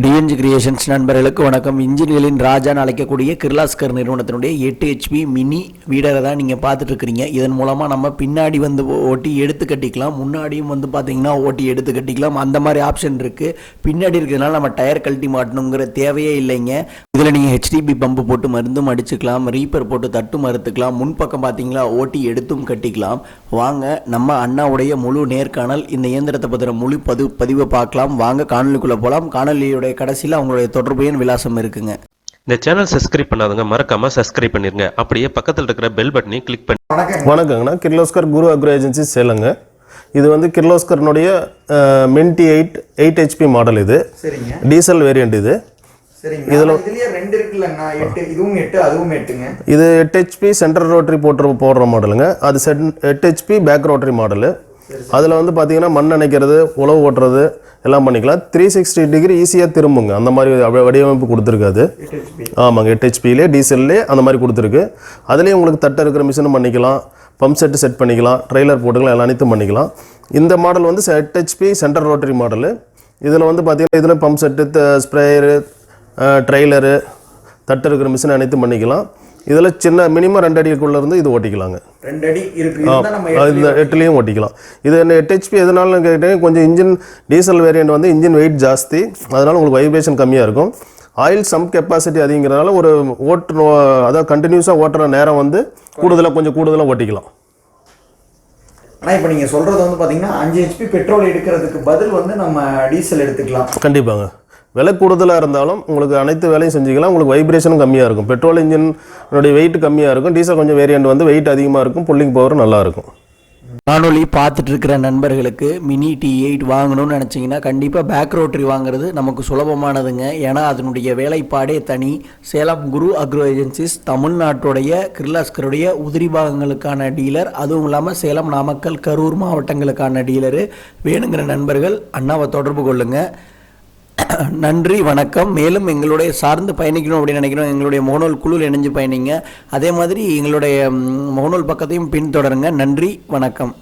TNG creations நண்பர்களுக்கு வணக்கம். இன்ஜின்களின் ராஜான்னு அழைக்கக்கூடிய கிர்லாஸ்கர் நிறுவனத்தினுடைய 8 HP மினி வீடரை தான் நீங்கள் பார்த்துட்டு இருக்கிறீங்க. இதன் மூலமாக நம்ம பின்னாடி வந்து ஓட்டி எடுத்து கட்டிக்கலாம், முன்னாடியும் வந்து பார்த்தீங்கன்னா ஓட்டி எடுத்து கட்டிக்கலாம். அந்த மாதிரி ஆப்ஷன் இருக்குது. பின்னாடி இருக்கிறதுனால நம்ம டயர் கழட்டி மாட்டணுங்கிற தேவையே இல்லைங்க. இதில் நீங்கள் HDB பம்பு போட்டு மருந்தும் அடிச்சுக்கலாம், ரீப்பர் போட்டு தட்டும் மறுத்துக்கலாம். முன்பக்கம் பார்த்தீங்களா ஓட்டி எடுத்தும் கட்டிக்கலாம். வாங்க நம்ம அண்ணாவுடைய முழு நேர்காணல், இந்த இயந்திரத்தை பற்றின முழு பதிவை பார்க்கலாம். வாங்க காணொலிக்குள்ளே போகலாம். காணொலியோட கடைசியில் அவங்களுடைய தொடர்பு எண் விலாசம் இருக்குங்க. இந்த சேனல் சப்ஸ்கிரைப் பண்ணாதவங்க மறக்காம சப்ஸ்கிரைப் பண்ணிருங்க. அப்படியே பக்கத்தில் இருக்கிற பெல் பட்டனையும் கிளிக் பண்ணி. வணக்கங்கண்ணா, கிர்லோஸ்கர் குரு அக்ரோ ஏஜென்சி சேலங்க. இது வந்து கிர்லோஸ்கர்னுடைய மின்டி 8 HP மாடல். இது டீசல் வேரியண்ட். இது இதுல ரெண்டு இருக்குல்லங்க, 8 இதுவும் 8 அதுவும் 8ங்க. இது 8 HP சென்டர் ரோட்டரி போடுற மாடலுங்க. அது 8 HP பேக் ரோட்டரி மாடலு. அதில் வந்து பார்த்தீங்கன்னா மண் அணைக்கிறது, உழவு ஓட்டுறது எல்லாம் பண்ணிக்கலாம். 360 டிகிரி ஈஸியாக திரும்புங்க. அந்த மாதிரி வடிவமைப்பு கொடுத்துருக்காது. ஆமாங்க, 8 HPலே டீசல்லே அந்த மாதிரி கொடுத்துருக்கு. அதுலேயும் உங்களுக்கு தட்டை இருக்கிற மிஷினும் பண்ணிக்கலாம், பம்ப் செட்டு செட் பண்ணிக்கலாம், ட்ரெய்லர் போட்டுக்கலாம், எல்லாம் அனைத்தும் பண்ணிக்கலாம். இந்த மாடல் வந்து 8 HP சென்டர் ரோட்டரி மாடலு. இதில் வந்து பார்த்தீங்கன்னா இதில் பம்ப் செட்டு, ஸ்ப்ரேயரு, ட்ரெய்லரு, தட்டு இருக்கிற மிஷின் அனைத்தும் பண்ணிக்கலாம். இதில் சின்ன மினிமம் 2 அடிக்குள்ளேருந்து இது ஓட்டிக்கலாங்க. 2 அடி இருக்கு, இந்த 8லையும் ஓட்டிக்கலாம். இது என்ன 8 HP எதனாலும் கேட்டீங்கன்னா, கொஞ்சம் இன்ஜின் டீசல் வேரியண்ட் வந்து இன்ஜின் வெயிட் ஜாஸ்தி, அதனால் உங்களுக்கு வைப்ரேஷன் கம்மியாக இருக்கும். ஆயில் சம் கெப்பாசிட்டி அதிகங்கிறதுனால ஒரு அதாவது கண்டினியூஸாக ஓட்டுற நேரம் வந்து கொஞ்சம் கூடுதலாக ஓட்டிக்கலாம். ஆனால் இப்போ நீங்கள் சொல்கிறது வந்து பார்த்தீங்கன்னா 5 HP பெட்ரோல் எடுக்கிறதுக்கு பதில் வந்து நம்ம டீசல் எடுத்துக்கலாம். கண்டிப்பாங்க. விலை கூடுதலாக இருந்தாலும் உங்களுக்கு அனைத்து வேலையும் செஞ்சுக்கலாம். உங்களுக்கு வைப்ரேஷனும் கம்மியாக இருக்கும். பெட்ரோல் இன்ஜினுடைய வெயிட் கம்மியாக இருக்கும். டீசல் கொஞ்சம் வேரியண்ட் வந்து வெயிட் அதிகமாக இருக்கும். புல்லிங் பவரும் நல்லாயிருக்கும். காணொலி பார்த்துட்டு இருக்கிற நண்பர்களுக்கு மினி T8 வாங்கணும்னு நினச்சிங்கன்னா கண்டிப்பாக பேக் ரோட்டரி வாங்குறது நமக்கு சுலபமானதுங்க. ஏன்னா அதனுடைய வேலைப்பாடே தனி. சேலம் குரு அக்ரோ ஏஜென்சிஸ் தமிழ்நாட்டுடைய கிர்லாஸ்கருடைய உதிரி பாகங்களுக்கான டீலர், அதுவும் இல்லாமல் சேலம், நாமக்கல், கரூர் மாவட்டங்களுக்கான டீலரு. வேணுங்கிற நண்பர்கள் அண்ணாவை தொடர்பு கொள்ளுங்கள். நன்றி, வணக்கம். மேலும் எங்களுடைய சார்ந்து பயணிக்கணும் அப்படின்னு நினைக்கிறோம், எங்களுடைய முகநூல் குழுவில் இணைஞ்சு பயணிங்க. அதே மாதிரி எங்களுடைய முகநூல் பக்கத்தையும் பின்தொடருங்க. நன்றி, வணக்கம்.